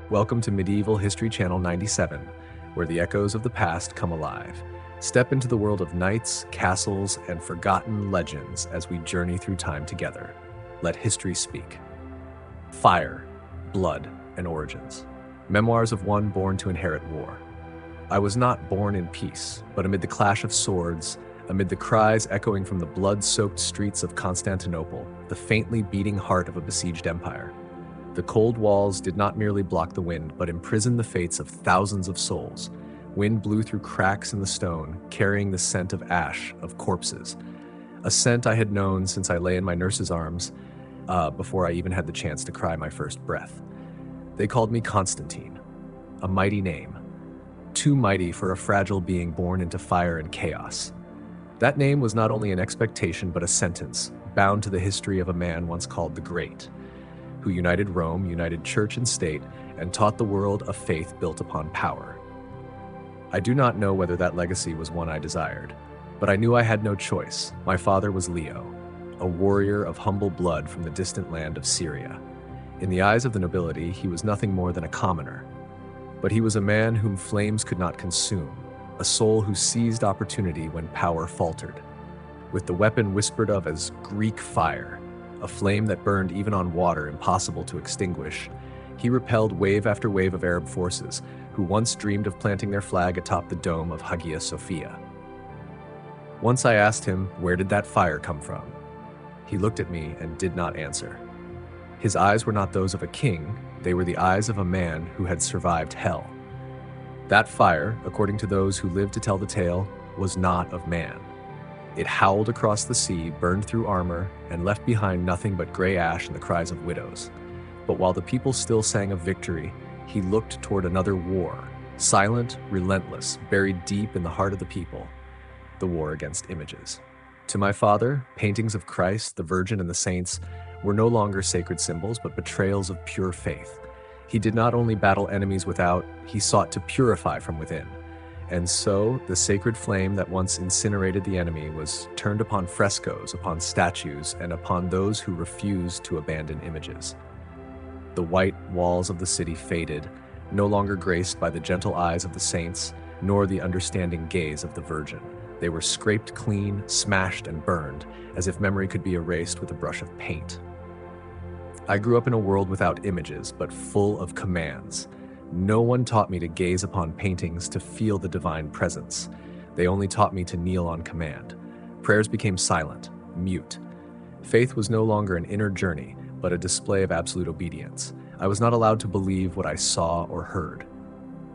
Welcome to Medieval History Channel 97, where the echoes of the past come alive. Step into the world of knights, castles, and forgotten legends as we journey through time together. Let history speak. Fire, Blood, and Origins. Memoirs of one born to inherit war. I was not born in peace, but amid the clash of swords, amid the cries echoing from the blood-soaked streets of Constantinople, the faintly beating heart of a besieged empire. The cold walls did not merely block the wind, but imprisoned the fates of thousands of souls. Wind blew through cracks in the stone, carrying the scent of ash, of corpses. A scent I had known since I lay in my nurse's arms, before I even had the chance to cry my first breath. They called me Constantine, a mighty name. Too mighty for a fragile being born into fire and chaos. That name was not only an expectation, but a sentence, bound to the history of a man once called the Great, who united Rome, united church and state, and taught the world a faith built upon power. I do not know whether that legacy was one I desired, but I knew I had no choice. My father was Leo, a warrior of humble blood from the distant land of Syria. In the eyes of the nobility, he was nothing more than a commoner. But he was a man whom flames could not consume, a soul who seized opportunity when power faltered. With the weapon whispered of as Greek fire, a flame that burned even on water impossible to extinguish, he repelled wave after wave of Arab forces who once dreamed of planting their flag atop the dome of Hagia Sophia. Once I asked him, where did that fire come from? He looked at me and did not answer. His eyes were not those of a king, they were the eyes of a man who had survived hell. That fire, according to those who lived to tell the tale, was not of man. It howled across the sea, burned through armor, and left behind nothing but gray ash and the cries of widows. But while the people still sang of victory, he looked toward another war, silent, relentless, buried deep in the heart of the people, the war against images. To my father, paintings of Christ, the Virgin, and the saints were no longer sacred symbols, but betrayals of pure faith. He did not only battle enemies without, he sought to purify from within. And so, the sacred flame that once incinerated the enemy was turned upon frescoes, upon statues, and upon those who refused to abandon images. The white walls of the city faded, no longer graced by the gentle eyes of the saints, nor the understanding gaze of the Virgin. They were scraped clean, smashed, and burned, as if memory could be erased with a brush of paint. I grew up in a world without images, but full of commands. No one taught me to gaze upon paintings to feel the divine presence. They only taught me to kneel on command. Prayers became silent, mute. Faith was no longer an inner journey, but a display of absolute obedience. I was not allowed to believe what I saw or heard.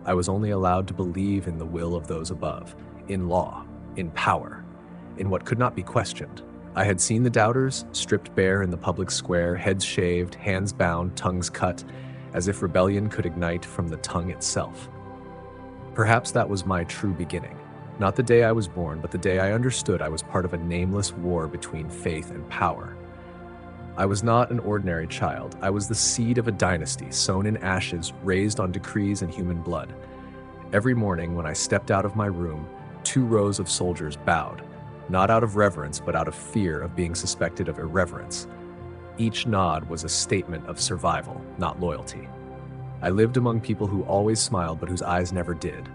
I was only allowed to believe in the will of those above, in law, in power, in what could not be questioned. I had seen the doubters stripped bare in the public square, heads shaved, hands bound, tongues cut, as if rebellion could ignite from the tongue itself. Perhaps that was my true beginning. Not the day I was born, but the day I understood I was part of a nameless war between faith and power. I was not an ordinary child. I was the seed of a dynasty, sown in ashes, raised on decrees and human blood. Every morning when I stepped out of my room, 2 rows of soldiers bowed, not out of reverence, but out of fear of being suspected of irreverence. Each nod was a statement of survival, not loyalty. I lived among people who always smiled, but whose eyes never did.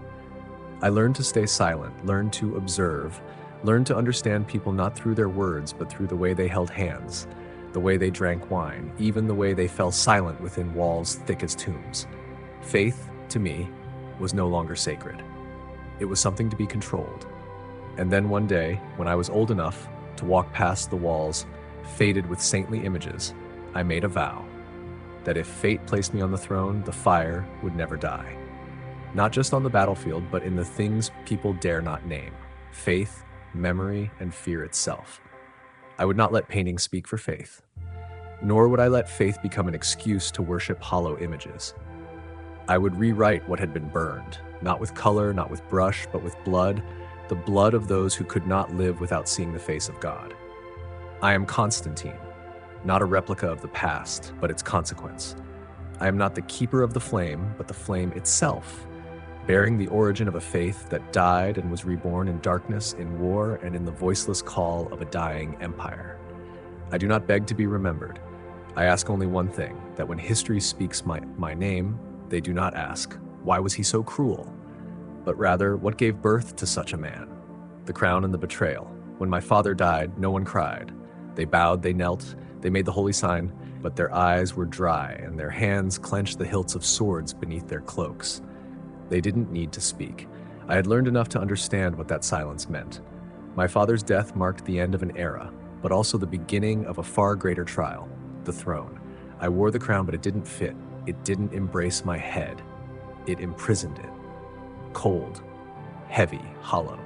I learned to stay silent, learned to observe, learned to understand people not through their words, but through the way they held hands, the way they drank wine, even the way they fell silent within walls thick as tombs. Faith, to me, was no longer sacred. It was something to be controlled. And then one day, when I was old enough to walk past the walls faded with saintly images, I made a vow that if fate placed me on the throne, the fire would never die. Not just on the battlefield, but in the things people dare not name: faith, memory, and fear itself. I would not let painting speak for faith, nor would I let faith become an excuse to worship hollow images. I would rewrite what had been burned, not with color, not with brush, but with blood, the blood of those who could not live without seeing the face of God. I am Constantine, not a replica of the past, but its consequence. I am not the keeper of the flame, but the flame itself, bearing the origin of a faith that died and was reborn in darkness, in war, and in the voiceless call of a dying empire. I do not beg to be remembered. I ask only one thing, that when history speaks my name, They do not ask, why was he so cruel? But rather, what gave birth to such a man? The crown and the betrayal. When my father died, no one cried. They bowed, they knelt, they made the holy sign, but their eyes were dry and their hands clenched the hilts of swords beneath their cloaks. They didn't need to speak. I had learned enough to understand what that silence meant. My father's death marked the end of an era, but also the beginning of a far greater trial, the throne. I wore the crown, but it didn't fit. It didn't embrace my head. It imprisoned it. Cold, heavy, hollow.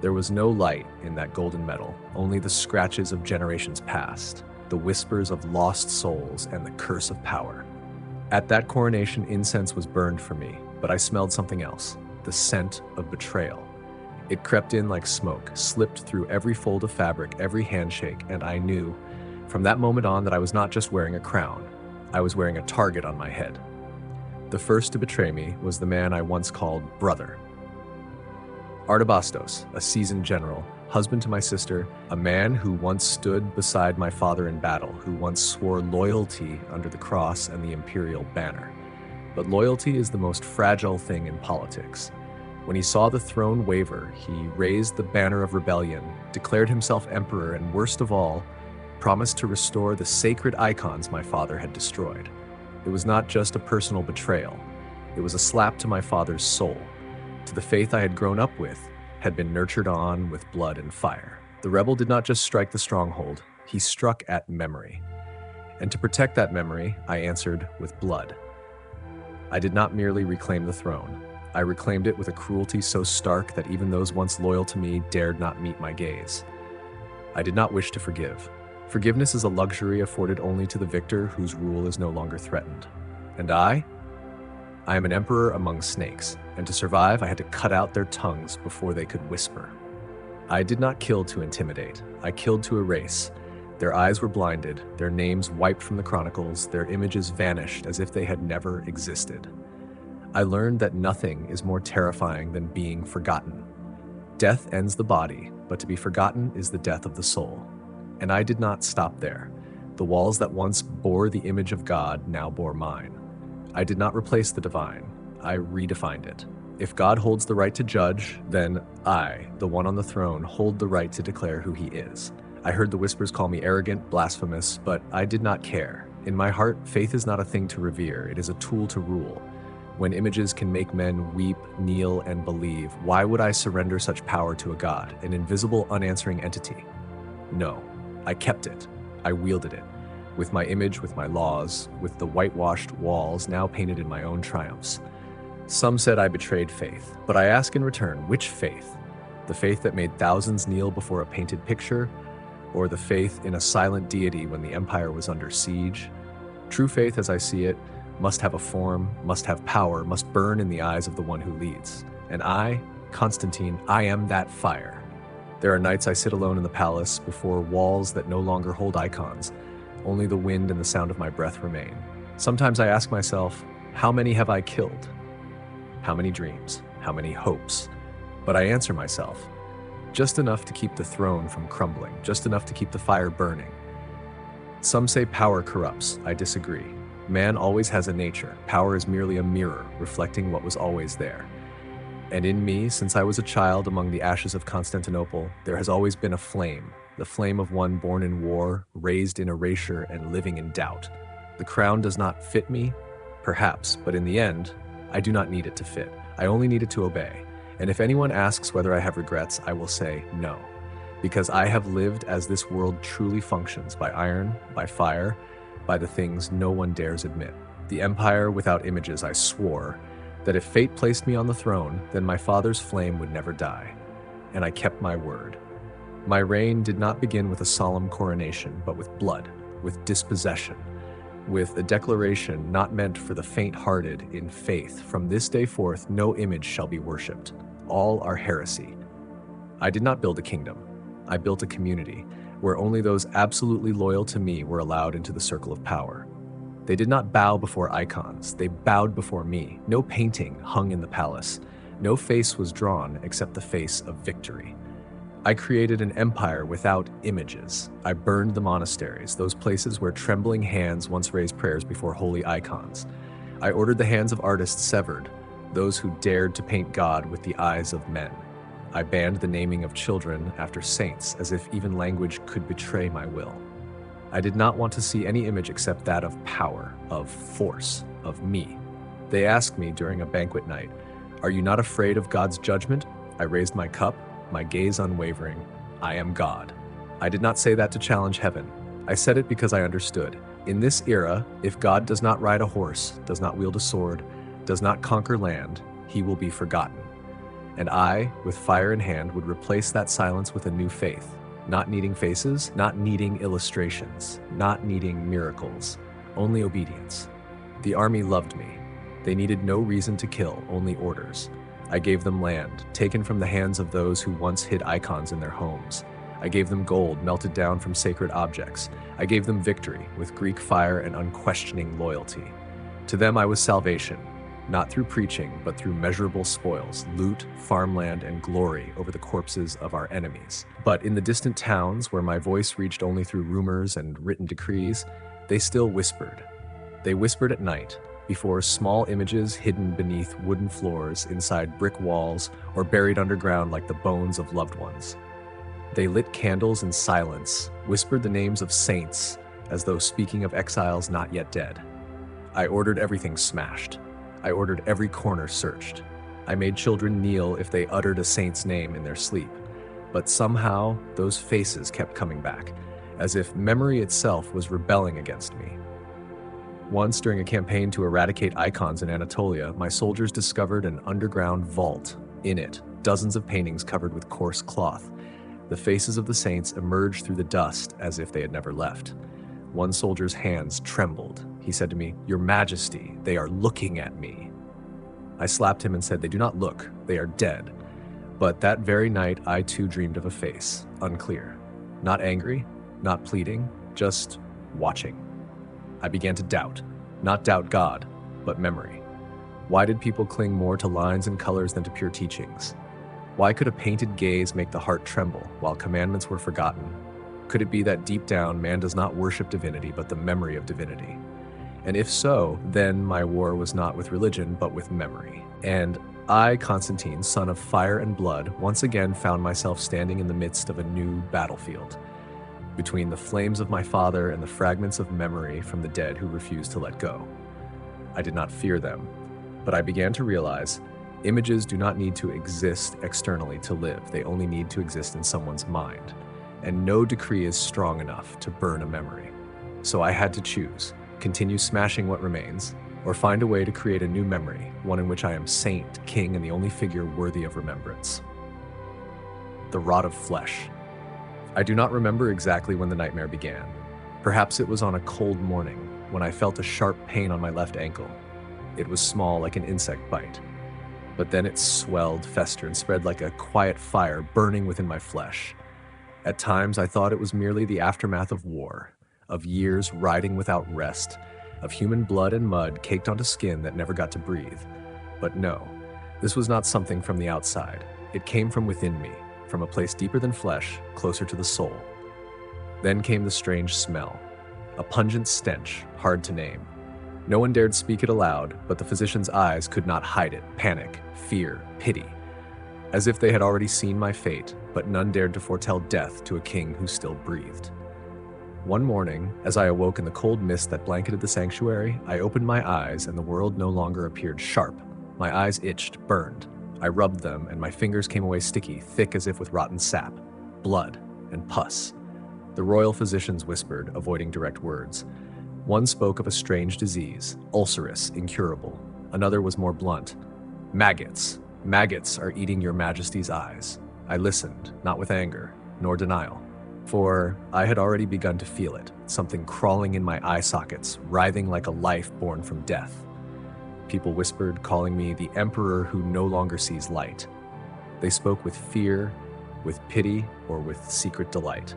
There was no light in that golden metal, only the scratches of generations past, the whispers of lost souls, and the curse of power. At that coronation, incense was burned for me, but I smelled something else, the scent of betrayal. It crept in like smoke, slipped through every fold of fabric, every handshake, and I knew from that moment on that I was not just wearing a crown, I was wearing a target on my head. The first to betray me was the man I once called brother. Artabastos, a seasoned general, husband to my sister, a man who once stood beside my father in battle, who once swore loyalty under the cross and the imperial banner. But loyalty is the most fragile thing in politics. When he saw the throne waver, he raised the banner of rebellion, declared himself emperor, and worst of all, promised to restore the sacred icons my father had destroyed. It was not just a personal betrayal. It was a slap to my father's soul, to the faith I had grown up with, had been nurtured on with blood and fire. The rebel did not just strike the stronghold, he struck at memory. And to protect that memory, I answered with blood. I did not merely reclaim the throne. I reclaimed it with a cruelty so stark that even those once loyal to me dared not meet my gaze. I did not wish to forgive. Forgiveness is a luxury afforded only to the victor whose rule is no longer threatened. And I am an emperor among snakes, and to survive I had to cut out their tongues before they could whisper. I did not kill to intimidate, I killed to erase. Their eyes were blinded, their names wiped from the chronicles, their images vanished as if they had never existed. I learned that nothing is more terrifying than being forgotten. Death ends the body, but to be forgotten is the death of the soul. And I did not stop there. The walls that once bore the image of God now bore mine. I did not replace the divine, I redefined it. If God holds the right to judge, then I, the one on the throne, hold the right to declare who he is. I heard the whispers call me arrogant, blasphemous, but I did not care. In my heart, faith is not a thing to revere, it is a tool to rule. When images can make men weep, kneel, and believe, why would I surrender such power to a god, an invisible, unanswering entity? No, I kept it. I wielded it. With my image, with my laws, with the whitewashed walls now painted in my own triumphs. Some said I betrayed faith, but I ask in return, which faith? The faith that made thousands kneel before a painted picture, or the faith in a silent deity when the empire was under siege? True faith, as I see it, must have a form, must have power, must burn in the eyes of the one who leads. And I, Constantine, I am that fire. There are nights I sit alone in the palace before walls that no longer hold icons. Only the wind and the sound of my breath remain. Sometimes I ask myself, how many have I killed? How many dreams? How many hopes? But I answer myself, just enough to keep the throne from crumbling, just enough to keep the fire burning. Some say power corrupts. I disagree. Man always has a nature. Power is merely a mirror, reflecting what was always there. And in me, since I was a child among the ashes of Constantinople, there has always been a flame, the flame of one born in war, raised in erasure, and living in doubt. The crown does not fit me, perhaps, but in the end, I do not need it to fit. I only need it to obey. And if anyone asks whether I have regrets, I will say no, because I have lived as this world truly functions, by iron, by fire, by the things no one dares admit. The empire without images, I swore that if fate placed me on the throne, then my father's flame would never die. And I kept my word. My reign did not begin with a solemn coronation, but with blood, with dispossession, with a declaration not meant for the faint-hearted in faith. From this day forth, no image shall be worshipped. All are heresy. I did not build a kingdom. I built a community where only those absolutely loyal to me were allowed into the circle of power. They did not bow before icons. They bowed before me. No painting hung in the palace. No face was drawn except the face of victory. I created an empire without images. I burned the monasteries, those places where trembling hands once raised prayers before holy icons. I ordered the hands of artists severed, those who dared to paint God with the eyes of men. I banned the naming of children after saints, as if even language could betray my will. I did not want to see any image except that of power, of force, of me. They asked me during a banquet night, "Are you not afraid of God's judgment?" I raised my cup, my gaze unwavering. I am God. I did not say that to challenge heaven. I said it because I understood. In this era, if God does not ride a horse, does not wield a sword, does not conquer land, he will be forgotten. And I, with fire in hand, would replace that silence with a new faith, not needing faces, not needing illustrations, not needing miracles, only obedience. The army loved me. They needed no reason to kill, only orders. I gave them land, taken from the hands of those who once hid icons in their homes. I gave them gold melted down from sacred objects. I gave them victory with Greek fire and unquestioning loyalty. To them I was salvation, not through preaching, but through measurable spoils, loot, farmland, and glory over the corpses of our enemies. But in the distant towns, where my voice reached only through rumors and written decrees, they still whispered. They whispered at night, before small images hidden beneath wooden floors, inside brick walls, or buried underground like the bones of loved ones. They lit candles in silence, whispered the names of saints, as though speaking of exiles not yet dead. I ordered everything smashed. I ordered every corner searched. I made children kneel if they uttered a saint's name in their sleep. But somehow, those faces kept coming back, as if memory itself was rebelling against me. Once, during a campaign to eradicate icons in Anatolia, my soldiers discovered an underground vault. In it, dozens of paintings covered with coarse cloth. The faces of the saints emerged through the dust as if they had never left. One soldier's hands trembled. He said to me, "Your Majesty, they are looking at me." I slapped him and said, "They do not look, they are dead." But that very night, I too dreamed of a face, unclear. Not angry, not pleading, just watching. I began to doubt, not doubt God, but memory. Why did people cling more to lines and colors than to pure teachings? Why could a painted gaze make the heart tremble while commandments were forgotten? Could it be that deep down man does not worship divinity but the memory of divinity? And if so, then my war was not with religion but with memory. And I, Constantine, son of fire and blood, once again found myself standing in the midst of a new battlefield, between the flames of my father and the fragments of memory from the dead who refused to let go. I did not fear them, but I began to realize images do not need to exist externally to live. They only need to exist in someone's mind. And no decree is strong enough to burn a memory. So I had to choose, continue smashing what remains, or find a way to create a new memory, one in which I am saint, king, and the only figure worthy of remembrance. The rot of flesh. I do not remember exactly when the nightmare began. Perhaps it was on a cold morning, when I felt a sharp pain on my left ankle. It was small, like an insect bite. But then it swelled, festered, and spread like a quiet fire burning within my flesh. At times, I thought it was merely the aftermath of war, of years riding without rest, of human blood and mud caked onto skin that never got to breathe. But no, this was not something from the outside. It came from within me, from a place deeper than flesh, closer to the soul. Then came the strange smell, a pungent stench, hard to name. No one dared speak it aloud, but the physician's eyes could not hide it. Panic, fear, pity. As if they had already seen my fate, but none dared to foretell death to a king who still breathed. One morning, as I awoke in the cold mist that blanketed the sanctuary, I opened my eyes and the world no longer appeared sharp. My eyes itched, burned. I rubbed them and my fingers came away sticky, thick as if with rotten sap, blood, and pus. The royal physicians whispered, avoiding direct words. One spoke of a strange disease, ulcerous, incurable. Another was more blunt. Maggots. Maggots are eating your Majesty's eyes. I listened, not with anger, nor denial. For I had already begun to feel it, something crawling in my eye sockets, writhing like a life born from death. People whispered, calling me the emperor who no longer sees light. They spoke with fear, with pity, or with secret delight.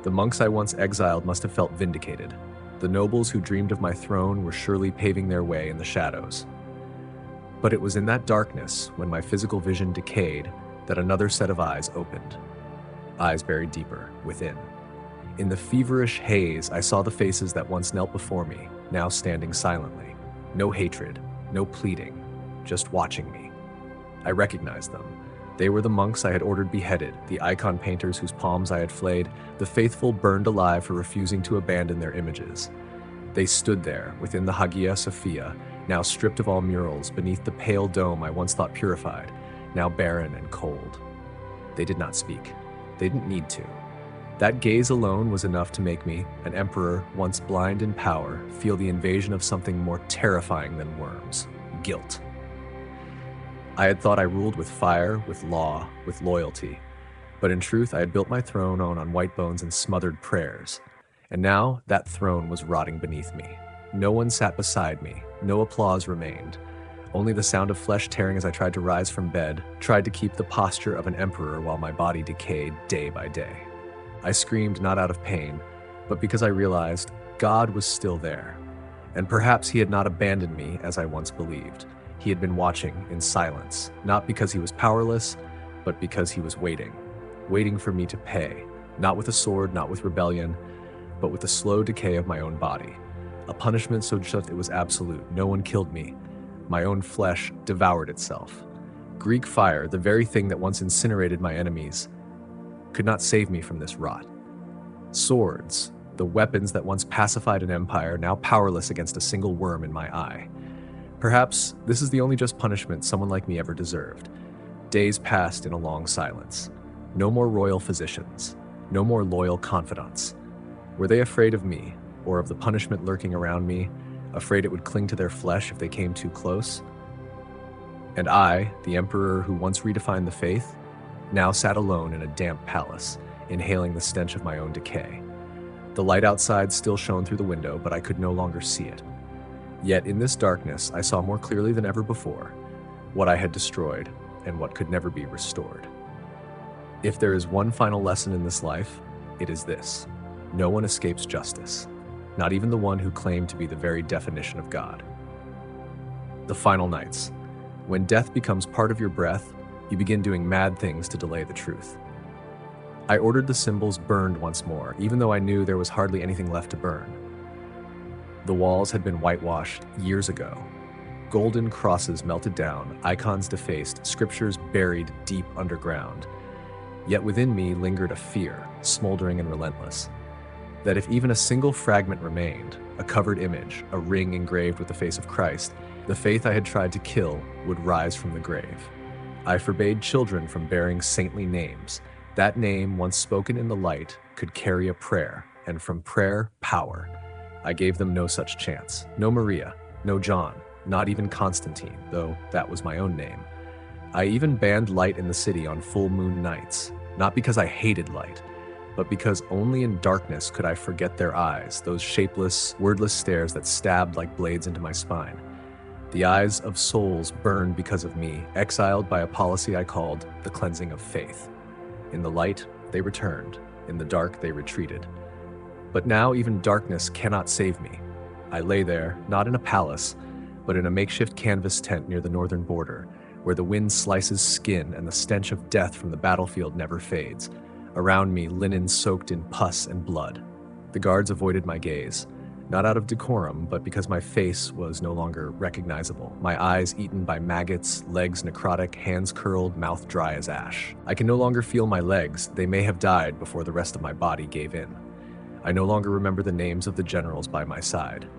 The monks I once exiled must have felt vindicated. The nobles who dreamed of my throne were surely paving their way in the shadows. But it was in that darkness, when my physical vision decayed, that another set of eyes opened. Eyes buried deeper, within. In the feverish haze, I saw the faces that once knelt before me, now standing silently. No hatred, no pleading, just watching me. I recognized them. They were the monks I had ordered beheaded, the icon painters whose palms I had flayed, the faithful burned alive for refusing to abandon their images. They stood there, within the Hagia Sophia, now stripped of all murals, beneath the pale dome I once thought purified, now barren and cold. They did not speak. They didn't need to. That gaze alone was enough to make me, an emperor once blind in power, feel the invasion of something more terrifying than worms: guilt. I had thought I ruled with fire, with law, with loyalty, but in truth I had built my throne on white bones and smothered prayers. And now that throne was rotting beneath me. No one sat beside me, no applause remained. Only the sound of flesh tearing as I tried to rise from bed, tried to keep the posture of an emperor while my body decayed day by day. I screamed not out of pain, but because I realized God was still there. And perhaps he had not abandoned me as I once believed. He had been watching in silence, not because he was powerless, but because he was waiting for me to pay, not with a sword, not with rebellion, but with the slow decay of my own body. A punishment so just it was absolute. No one killed me. My own flesh devoured itself. Greek fire, the very thing that once incinerated my enemies, could not save me from this rot. Swords, the weapons that once pacified an empire, now powerless against a single worm in my eye. Perhaps this is the only just punishment someone like me ever deserved. Days passed in a long silence. No more royal physicians. No more loyal confidants. Were they afraid of me, or of the punishment lurking around me, afraid it would cling to their flesh if they came too close? And I, the emperor who once redefined the faith, now sat alone in a damp palace, inhaling the stench of my own decay. The light outside still shone through the window, but I could no longer see it. Yet in this darkness, I saw more clearly than ever before what I had destroyed and what could never be restored. If there is one final lesson in this life, it is this: no one escapes justice, not even the one who claimed to be the very definition of God. The final nights. When death becomes part of your breath, you begin doing mad things to delay the truth. I ordered the symbols burned once more, even though I knew there was hardly anything left to burn. The walls had been whitewashed years ago. Golden crosses melted down, icons defaced, scriptures buried deep underground. Yet within me lingered a fear, smoldering and relentless, that if even a single fragment remained, a covered image, a ring engraved with the face of Christ, the faith I had tried to kill would rise from the grave. I forbade children from bearing saintly names. That name, once spoken in the light, could carry a prayer, and from prayer, power. I gave them no such chance. No Maria, no John, not even Constantine, though that was my own name. I even banned light in the city on full moon nights, not because I hated light, but because only in darkness could I forget their eyes, those shapeless, wordless stares that stabbed like blades into my spine. The eyes of souls burned because of me, exiled by a policy I called the cleansing of faith. In the light, they returned. In the dark, they retreated. But now even darkness cannot save me. I lay there, not in a palace, but in a makeshift canvas tent near the northern border, where the wind slices skin and the stench of death from the battlefield never fades. Around me, linen soaked in pus and blood. The guards avoided my gaze, not out of decorum, but because my face was no longer recognizable, my eyes eaten by maggots, legs necrotic, hands curled, mouth dry as ash. I can no longer feel my legs. They may have died before the rest of my body gave in. I no longer remember the names of the generals by my side.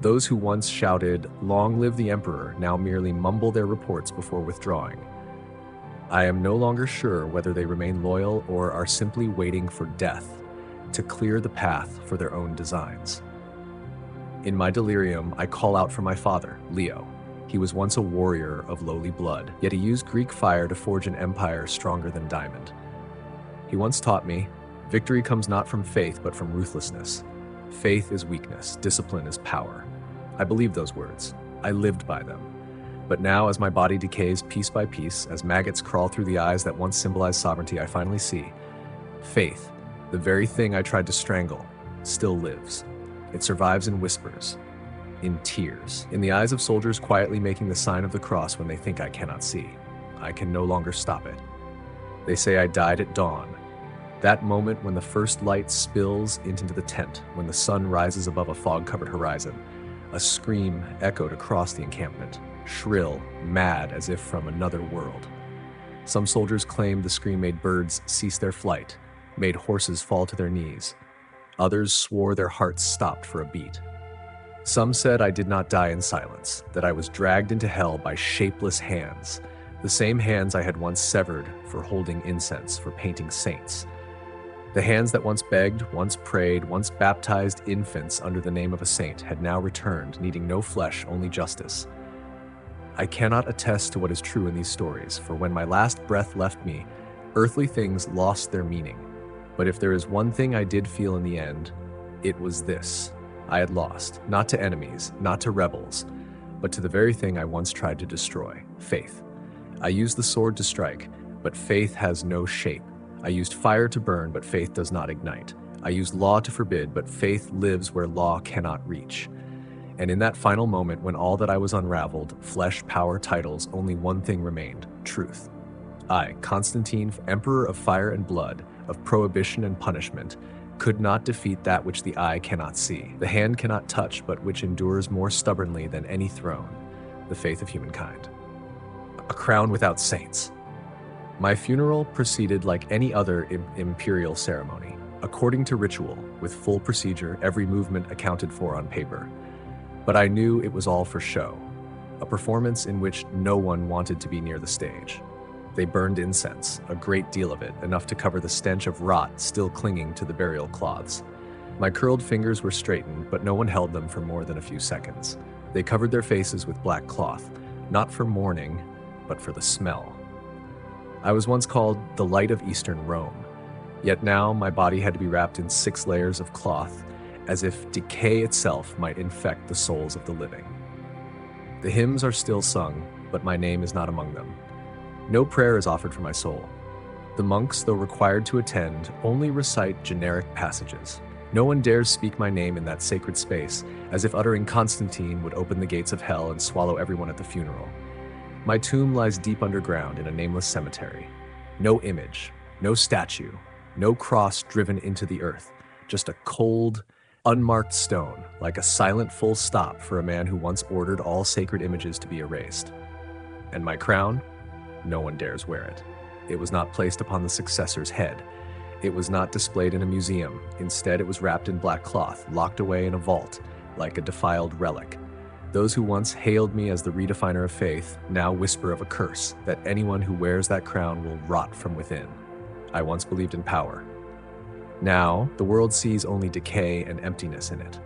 Those who once shouted, "Long live the emperor," now merely mumble their reports before withdrawing. I am no longer sure whether they remain loyal or are simply waiting for death to clear the path for their own designs. In my delirium, I call out for my father, Leo. He was once a warrior of lowly blood, yet he used Greek fire to forge an empire stronger than diamond. He once taught me, victory comes not from faith, but from ruthlessness. Faith is weakness, discipline is power. I believed those words. I lived by them. But now, as my body decays piece by piece, as maggots crawl through the eyes that once symbolized sovereignty, I finally see faith, the very thing I tried to strangle, still lives. It survives in whispers, in tears, in the eyes of soldiers quietly making the sign of the cross when they think I cannot see. I can no longer stop it. They say I died at dawn, that moment when the first light spills into the tent, when the sun rises above a fog-covered horizon. A scream echoed across the encampment, shrill, mad, as if from another world. Some soldiers claimed the scream made birds cease their flight, made horses fall to their knees. Others swore their hearts stopped for a beat. Some said I did not die in silence, that I was dragged into hell by shapeless hands, the same hands I had once severed for holding incense, for painting saints. The hands that once begged, once prayed, once baptized infants under the name of a saint had now returned, needing no flesh, only justice. I cannot attest to what is true in these stories, for when my last breath left me, earthly things lost their meaning. But if there is one thing I did feel in the end, it was this. I had lost, not to enemies, not to rebels, but to the very thing I once tried to destroy, faith. I used the sword to strike, but faith has no shape. I used fire to burn, but faith does not ignite. I used law to forbid, but faith lives where law cannot reach. And in that final moment when all that I was unraveled, flesh, power, titles, only one thing remained, truth. I, Constantine, emperor of fire and blood, of prohibition and punishment, could not defeat that which the eye cannot see, the hand cannot touch, but which endures more stubbornly than any throne, the faith of humankind. A crown without saints. My funeral proceeded like any other imperial ceremony, according to ritual, with full procedure, every movement accounted for on paper. But I knew it was all for show, a performance in which no one wanted to be near the stage. They burned incense, a great deal of it, enough to cover the stench of rot still clinging to the burial cloths. My curled fingers were straightened, but no one held them for more than a few seconds. They covered their faces with black cloth, not for mourning, but for the smell. I was once called the light of Eastern Rome, yet now my body had to be wrapped in 6 layers of cloth, as if decay itself might infect the souls of the living. The hymns are still sung, but my name is not among them. No prayer is offered for my soul. The monks, though required to attend, only recite generic passages. No one dares speak my name in that sacred space, as if uttering Constantine would open the gates of hell and swallow everyone at the funeral. My tomb lies deep underground in a nameless cemetery. No image, no statue, no cross driven into the earth, just a cold, unmarked stone, like a silent full stop for a man who once ordered all sacred images to be erased. And my crown? No one dares wear it. It was not placed upon the successor's head. It was not displayed in a museum. Instead, it was wrapped in black cloth, locked away in a vault, like a defiled relic. Those who once hailed me as the redefiner of faith now whisper of a curse, that anyone who wears that crown will rot from within. I once believed in power. Now, the world sees only decay and emptiness in it.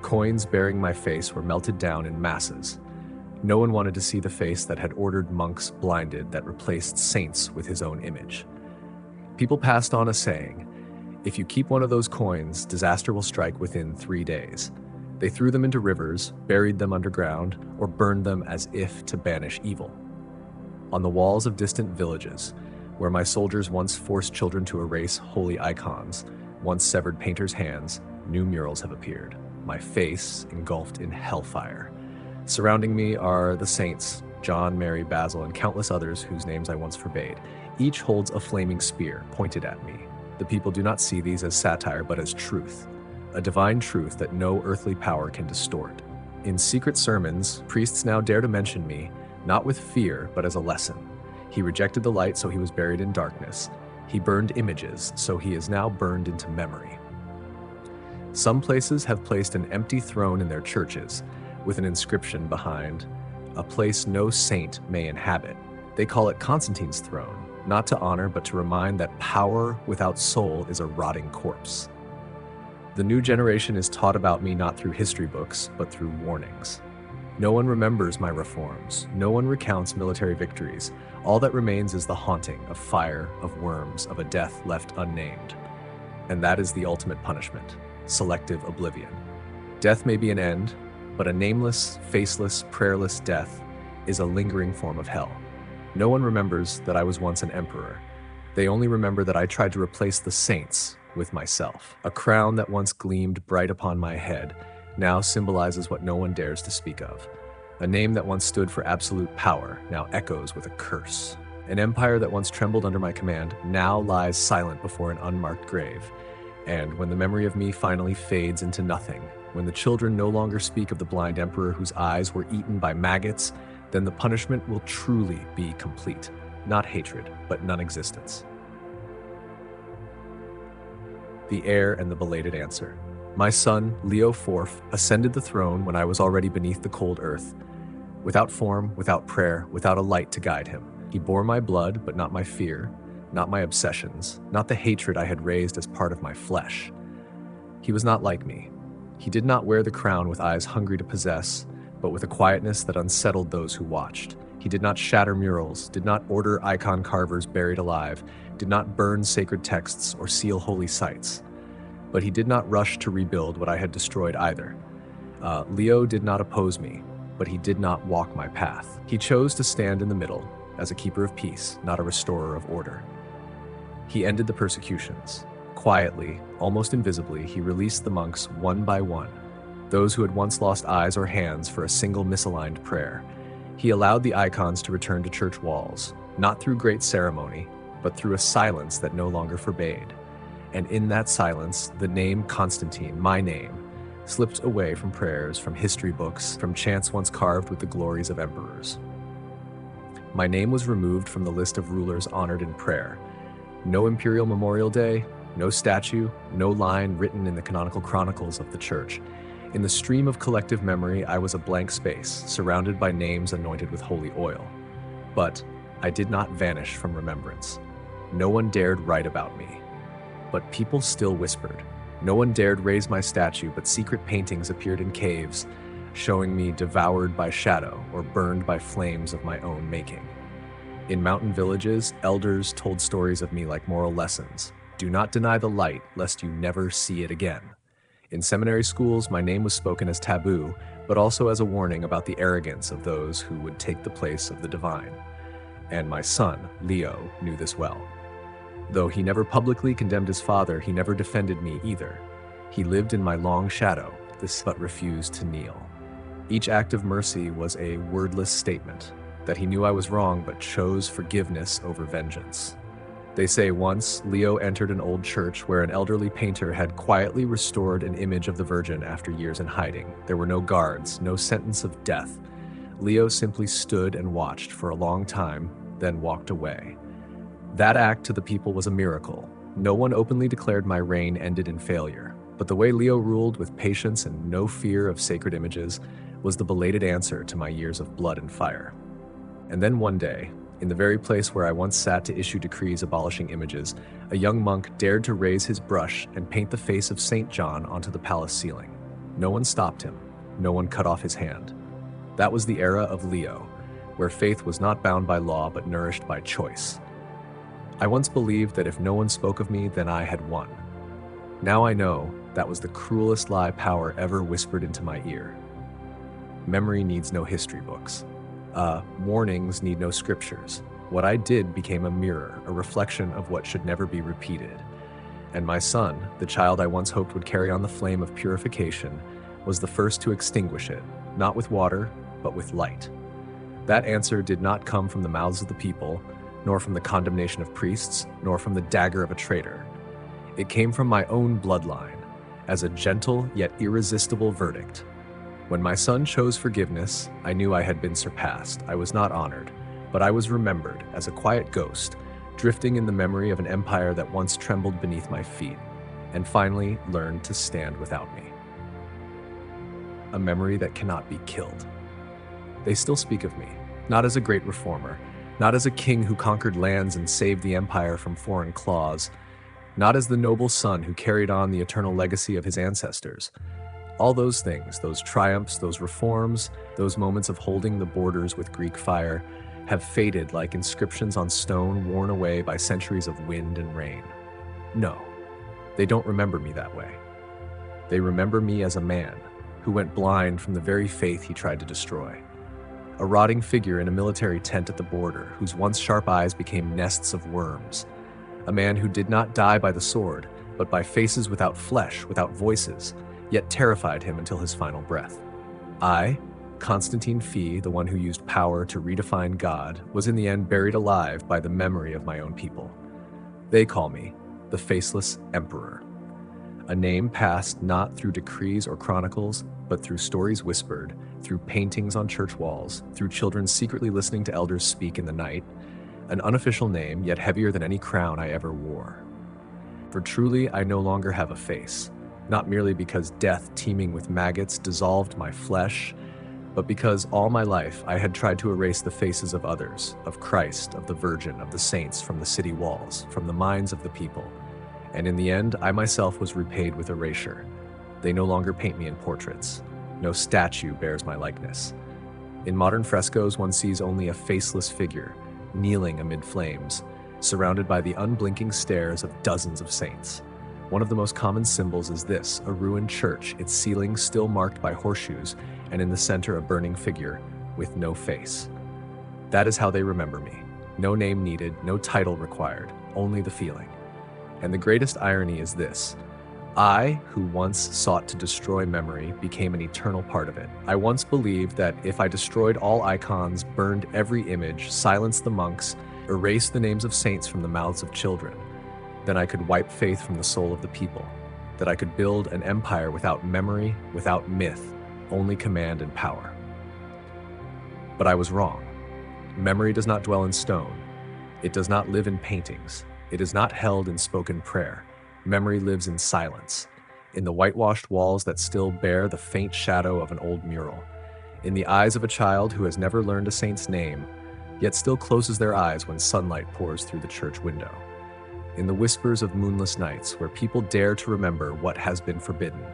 Coins bearing my face were melted down in masses. No one wanted to see the face that had ordered monks blinded, that replaced saints with his own image. People passed on a saying, if you keep one of those coins, disaster will strike within 3 days. They threw them into rivers, buried them underground, or burned them as if to banish evil. On the walls of distant villages, where my soldiers once forced children to erase holy icons, once severed painters' hands, new murals have appeared, my face engulfed in hellfire. Surrounding me are the saints, John, Mary, Basil, and countless others whose names I once forbade. Each holds a flaming spear pointed at me. The people do not see these as satire, but as truth. A divine truth that no earthly power can distort. In secret sermons, priests now dare to mention me, not with fear, but as a lesson. He rejected the light, so he was buried in darkness. He burned images, so he is now burned into memory. Some places have placed an empty throne in their churches, with an inscription behind, a place no saint may inhabit. They call it Constantine's throne, not to honor, but to remind that power without soul is a rotting corpse. The new generation is taught about me not through history books, but through warnings. No one remembers my reforms. No one recounts military victories. All that remains is the haunting of fire, of worms, of a death left unnamed. And that is the ultimate punishment, selective oblivion. Death may be an end, but a nameless, faceless, prayerless death is a lingering form of hell. No one remembers that I was once an emperor. They only remember that I tried to replace the saints with myself. A crown that once gleamed bright upon my head now symbolizes what no one dares to speak of. A name that once stood for absolute power now echoes with a curse. An empire that once trembled under my command now lies silent before an unmarked grave. And when the memory of me finally fades into nothing, when the children no longer speak of the blind emperor whose eyes were eaten by maggots, then the punishment will truly be complete. Not hatred, but non-existence. The heir and the belated answer. My son, Leo IV, ascended the throne when I was already beneath the cold earth. Without form, without prayer, without a light to guide him. He bore my blood, but not my fear, not my obsessions, not the hatred I had raised as part of my flesh. He was not like me. He did not wear the crown with eyes hungry to possess, but with a quietness that unsettled those who watched. He did not shatter murals, did not order icon carvers buried alive, did not burn sacred texts or seal holy sites. But he did not rush to rebuild what I had destroyed either. Leo did not oppose me, but he did not walk my path. He chose to stand in the middle, as a keeper of peace, not a restorer of order. He ended the persecutions. Quietly, almost invisibly, he released the monks one by one, those who had once lost eyes or hands for a single misaligned prayer. He allowed the icons to return to church walls, not through great ceremony, but through a silence that no longer forbade. And in that silence, the name Constantine, my name, slipped away from prayers, from history books, from chants once carved with the glories of emperors. My name was removed from the list of rulers honored in prayer. No imperial memorial day, no statue, no line written in the canonical chronicles of the church. In the stream of collective memory, I was a blank space, surrounded by names anointed with holy oil. But I did not vanish from remembrance. No one dared write about me. But people still whispered. No one dared raise my statue, but secret paintings appeared in caves, showing me devoured by shadow or burned by flames of my own making. In mountain villages, elders told stories of me like moral lessons. Do not deny the light, lest you never see it again. In seminary schools, my name was spoken as taboo, but also as a warning about the arrogance of those who would take the place of the divine. And my son, Leo, knew this well. Though he never publicly condemned his father, he never defended me either. He lived in my long shadow, but refused to kneel. Each act of mercy was a wordless statement, that he knew I was wrong but chose forgiveness over vengeance. They say once, Leo entered an old church where an elderly painter had quietly restored an image of the Virgin after years in hiding. There were no guards, no sentence of death. Leo simply stood and watched for a long time, then walked away. That act to the people was a miracle. No one openly declared my reign ended in failure, but the way Leo ruled with patience and no fear of sacred images was the belated answer to my years of blood and fire. And then one day, in the very place where I once sat to issue decrees abolishing images, a young monk dared to raise his brush and paint the face of Saint John onto the palace ceiling. No one stopped him. No one cut off his hand. That was the era of Leo, where faith was not bound by law but nourished by choice. I once believed that if no one spoke of me, then I had won. Now I know that was the cruelest lie power ever whispered into my ear. Memory needs no history books. Warnings need no scriptures. What I did became a mirror, a reflection of what should never be repeated. And my son, the child I once hoped would carry on the flame of purification, was the first to extinguish it, not with water, but with light. That answer did not come from the mouths of the people, nor from the condemnation of priests, nor from the dagger of a traitor. It came from my own bloodline, as a gentle yet irresistible verdict. When my son chose forgiveness, I knew I had been surpassed. I was not honored, but I was remembered as a quiet ghost, drifting in the memory of an empire that once trembled beneath my feet, and finally learned to stand without me. A memory that cannot be killed. They still speak of me, not as a great reformer, not as a king who conquered lands and saved the empire from foreign claws, not as the noble son who carried on the eternal legacy of his ancestors. All those things, those triumphs, those reforms, those moments of holding the borders with Greek fire, have faded like inscriptions on stone worn away by centuries of wind and rain. No, they don't remember me that way. They remember me as a man who went blind from the very faith he tried to destroy. A rotting figure in a military tent at the border, whose once sharp eyes became nests of worms. A man who did not die by the sword, but by faces without flesh, without voices, yet terrified him until his final breath. I, Constantine Fee, the one who used power to redefine God, was in the end buried alive by the memory of my own people. They call me the Faceless Emperor. A name passed not through decrees or chronicles, but through stories whispered, through paintings on church walls, through children secretly listening to elders speak in the night. An unofficial name, yet heavier than any crown I ever wore. For truly I no longer have a face, not merely because death teeming with maggots dissolved my flesh, but because all my life I had tried to erase the faces of others, of Christ, of the Virgin, of the saints from the city walls, from the minds of the people. And in the end, I myself was repaid with erasure. They no longer paint me in portraits. No statue bears my likeness. In modern frescoes, one sees only a faceless figure, kneeling amid flames, surrounded by the unblinking stares of dozens of saints. One of the most common symbols is this, a ruined church, its ceiling still marked by horseshoes, and in the center a burning figure with no face. That is how they remember me. No name needed, no title required, only the feeling. And the greatest irony is this. I, who once sought to destroy memory, became an eternal part of it. I once believed that if I destroyed all icons, burned every image, silenced the monks, erased the names of saints from the mouths of children, then I could wipe faith from the soul of the people, that I could build an empire without memory, without myth, only command and power. But I was wrong. Memory does not dwell in stone. It does not live in paintings. It is not held in spoken prayer. Memory lives in silence, in the whitewashed walls that still bear the faint shadow of an old mural, in the eyes of a child who has never learned a saint's name, yet still closes their eyes when sunlight pours through the church window, in the whispers of moonless nights where people dare to remember what has been forbidden.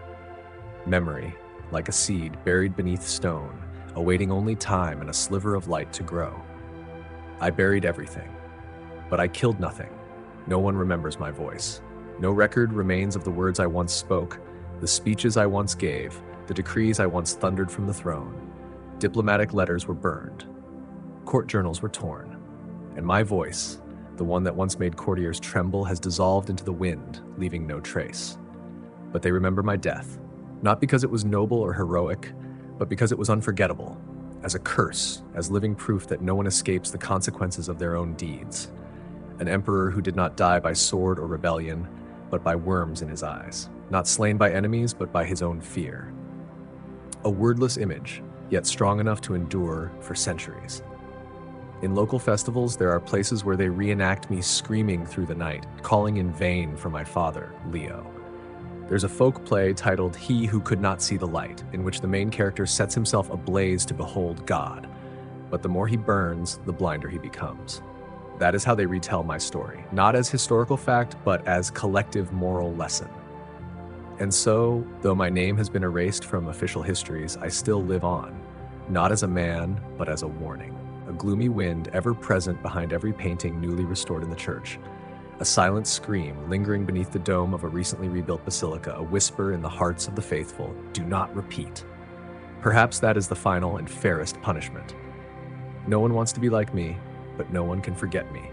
Memory, like a seed buried beneath stone, awaiting only time and a sliver of light to grow. I buried everything, but I killed nothing. No one remembers my voice. No record remains of the words I once spoke, the speeches I once gave, the decrees I once thundered from the throne. Diplomatic letters were burned. Court journals were torn. And my voice, the one that once made courtiers tremble, has dissolved into the wind, leaving no trace. But they remember my death, not because it was noble or heroic, but because it was unforgettable, as a curse, as living proof that no one escapes the consequences of their own deeds. An emperor who did not die by sword or rebellion, but by worms in his eyes, not slain by enemies, but by his own fear. A wordless image, yet strong enough to endure for centuries. In local festivals, there are places where they reenact me screaming through the night, calling in vain for my father, Leo. There's a folk play titled He Who Could Not See the Light, in which the main character sets himself ablaze to behold God. But the more he burns, the blinder he becomes. That is how they retell my story, not as historical fact, but as collective moral lesson. And so, though my name has been erased from official histories, I still live on, not as a man, but as a warning. A gloomy wind ever present behind every painting newly restored in the church. A silent scream lingering beneath the dome of a recently rebuilt basilica, a whisper in the hearts of the faithful, do not repeat. Perhaps that is the final and fairest punishment. No one wants to be like me, but no one can forget me.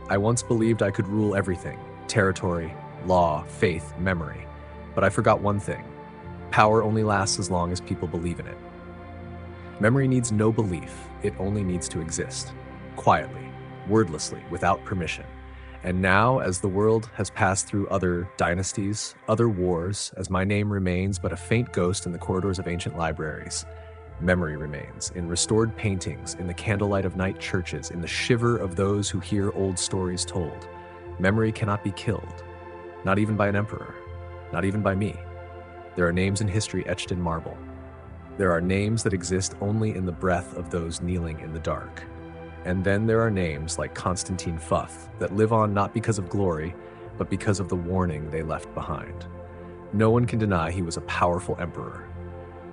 I once believed I could rule everything, territory, law, faith, memory. But I forgot one thing. Power only lasts as long as people believe in it. Memory needs no belief, it only needs to exist. Quietly, wordlessly, without permission. And now, as the world has passed through other dynasties, other wars, as my name remains but a faint ghost in the corridors of ancient libraries, memory remains, in restored paintings, in the candlelight of night churches, in the shiver of those who hear old stories told. Memory cannot be killed, not even by an emperor, not even by me. There are names in history etched in marble. There are names that exist only in the breath of those kneeling in the dark. And then there are names like Constantine that live on not because of glory, but because of the warning they left behind. No one can deny he was a powerful emperor.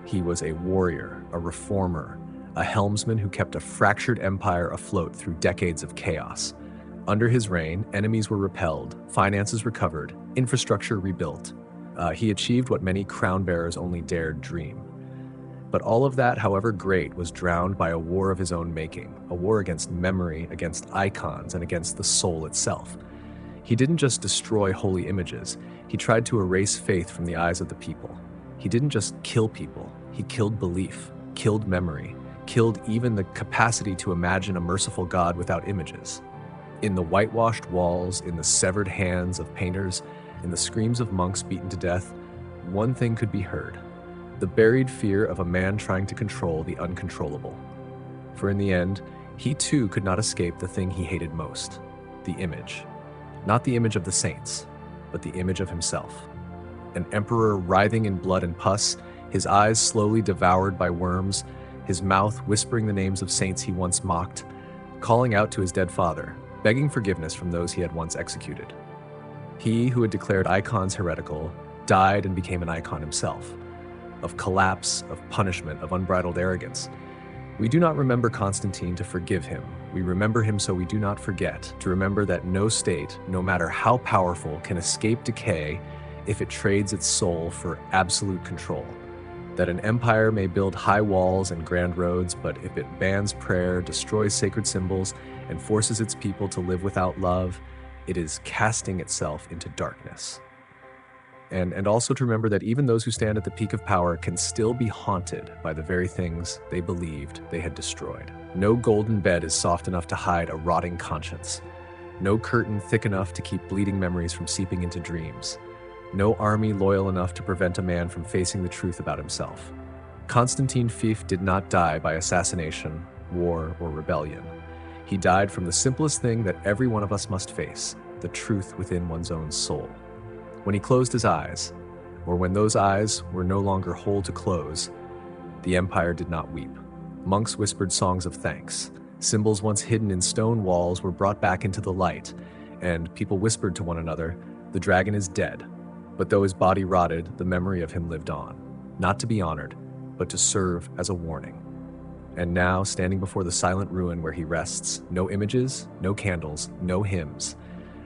He was a warrior, a reformer, a helmsman who kept a fractured empire afloat through decades of chaos. Under his reign, enemies were repelled, finances recovered, infrastructure rebuilt. He achieved what many crown bearers only dared dream. But all of that, however great, was drowned by a war of his own making, a war against memory, against icons, and against the soul itself. He didn't just destroy holy images, he tried to erase faith from the eyes of the people. He didn't just kill people, he killed belief, killed memory, killed even the capacity to imagine a merciful God without images. In the whitewashed walls, in the severed hands of painters, In the screams of monks beaten to death, one thing could be heard: the buried fear of a man trying to control the uncontrollable. For in the end, he too could not escape the thing he hated most: the image. Not the image of the saints, but the image of himself. An emperor writhing in blood and pus, his eyes slowly devoured by worms, his mouth whispering the names of saints he once mocked, calling out to his dead father, begging forgiveness from those he had once executed. He who had declared icons heretical died and became an icon himself, of collapse, of punishment, of unbridled arrogance. We do not remember Constantine to forgive him. We remember him so we do not forget, to remember that no state, no matter how powerful, can escape decay if it trades its soul for absolute control. That an empire may build high walls and grand roads, but if it bans prayer, destroys sacred symbols, and forces its people to live without love, it is casting itself into darkness. And also to remember that even those who stand at the peak of power can still be haunted by the very things they believed they had destroyed. No golden bed is soft enough to hide a rotting conscience. No curtain thick enough to keep bleeding memories from seeping into dreams. No army loyal enough to prevent a man from facing the truth about himself. Constantine Fief did not die by assassination, war, or rebellion. He died from the simplest thing that every one of us must face: the truth within one's own soul. When he closed his eyes, or when those eyes were no longer whole to close, the empire did not weep. Monks whispered songs of thanks. Symbols once hidden in stone walls were brought back into the light, and people whispered to one another, "The dragon is dead." But though his body rotted, the memory of him lived on, not to be honored, but to serve as a warning. And now, standing before the silent ruin where he rests, no images, no candles, no hymns,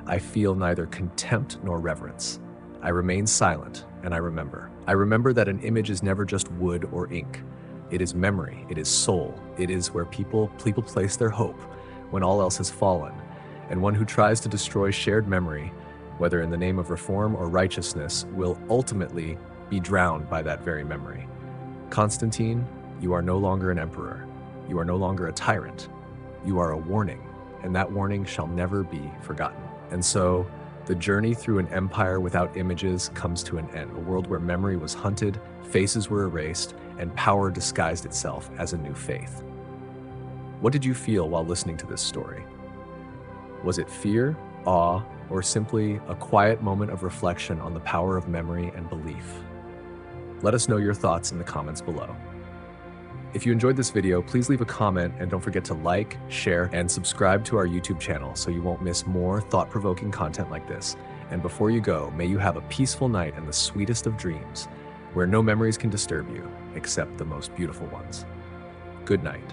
I feel neither contempt nor reverence. I remain silent, and I remember. I remember that an image is never just wood or ink. It is memory, it is soul, it is where people place their hope when all else has fallen, and one who tries to destroy shared memory, whether in the name of reform or righteousness, will ultimately be drowned by that very memory. Constantine, you are no longer an emperor. You are no longer a tyrant. You are a warning, and that warning shall never be forgotten. And so, the journey through an empire without images comes to an end, a world where memory was hunted, faces were erased, and power disguised itself as a new faith. What did you feel while listening to this story? Was it fear, awe, or simply a quiet moment of reflection on the power of memory and belief? Let us know your thoughts in the comments below. If you enjoyed this video, please leave a comment and don't forget to like, share, and subscribe to our YouTube channel so you won't miss more thought-provoking content like this. And before you go, may you have a peaceful night and the sweetest of dreams, where no memories can disturb you except the most beautiful ones. Good night.